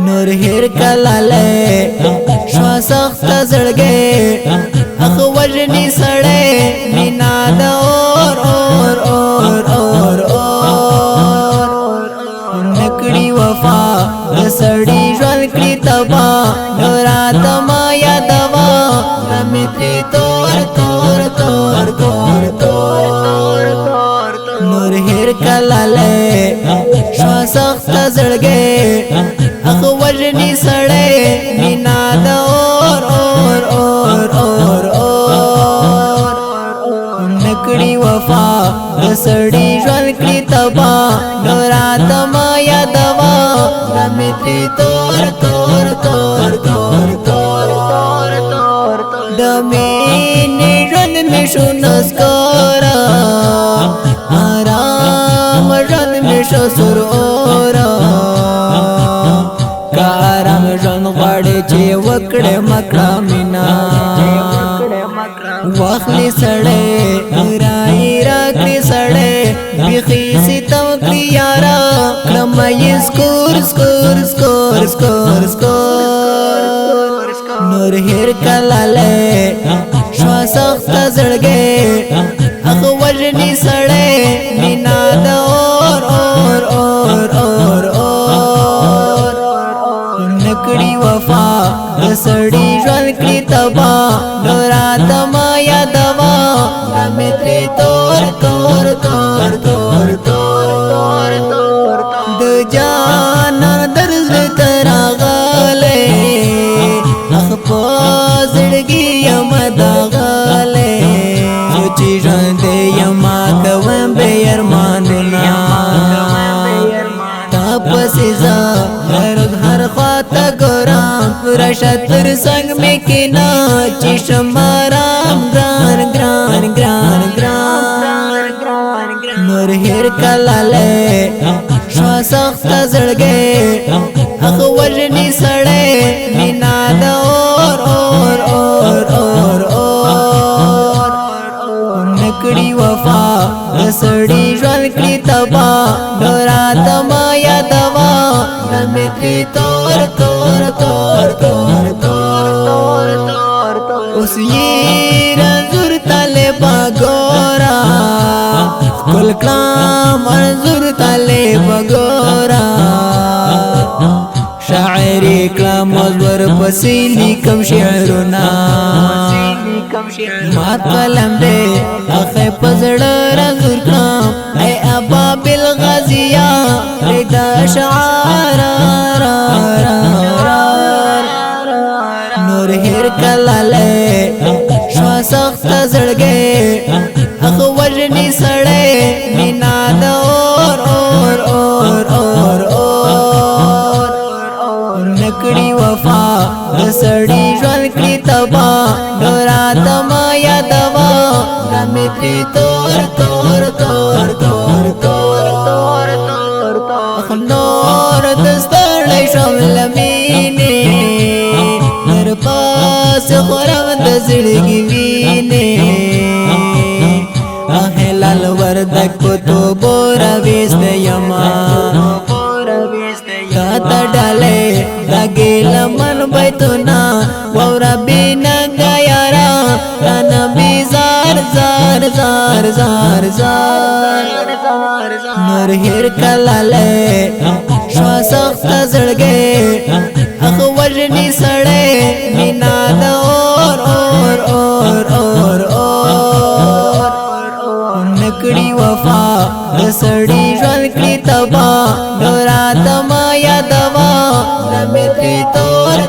نور هیر کلاله شوا سخت زړګي اخ وجني سړې مینا د اور نکړي وفا د سړي ژوند کړي تبا رات ما یادوا متري تور نور هیر کلاله شوا سخت زړګي اخ وجني سړې مینا د اور نکړي وفا د سړي ژوند کړي تبا رات ما یادوا متري تور د مینې ژوند مې شو نسکورا آرام ژوند مې شو سرورا کارم ژوند غواړي چې وکړې مکړه مینا واخلې سړې را کړې سړې بیخي ستو کړې یارا کړم یې سکور نور هیر کلاله شوا سخت زړګي اخ وجني سړې مینا د اور نکړي وفا د سړي ژوند کړي تبا رات ما یادوا متري تور د جان درز تراغله اخ په زړګي یم داغله سوچي ژوند یم کوم به ارمانونه تاسو هر خواته ګرام رشتر څنګ مې کنا چې شمارام ګران نور هیر کلاله شوا سخت زړګي اخ وجني سړې مینا د اور نکړي وفا د سړي ژوند کړي تبا رات ما یادوا متري تور اوس یې رنځور طالبا ګورا کل کلام انظر طالب ګورا شاعري کلام مزور پسیلی کم شعرنا مات قلم دے اخی پزڑ رنظر کلام اے ابا بالغازیہ ریدا شعار نور هیر کلاله شوا سخت زړګي اخ وجني سړې مینا د اور نکړي وفا د سړي ژوند کړي تبا رات ما یادوا متري تور نور دستړې شمل مینه نر پاس خورم د زړګي وینه اهلال وردک تو بورا وست یما کاتا ډاله راګل من بیتنا ورا بنا غیارا انا بیزار زار نور هیر کلاله شوا سخت زړګي اخ وجني سړې مینا د اور نکړي وفا د سړي ژوند کړي تبا رات ما یادوا متري تور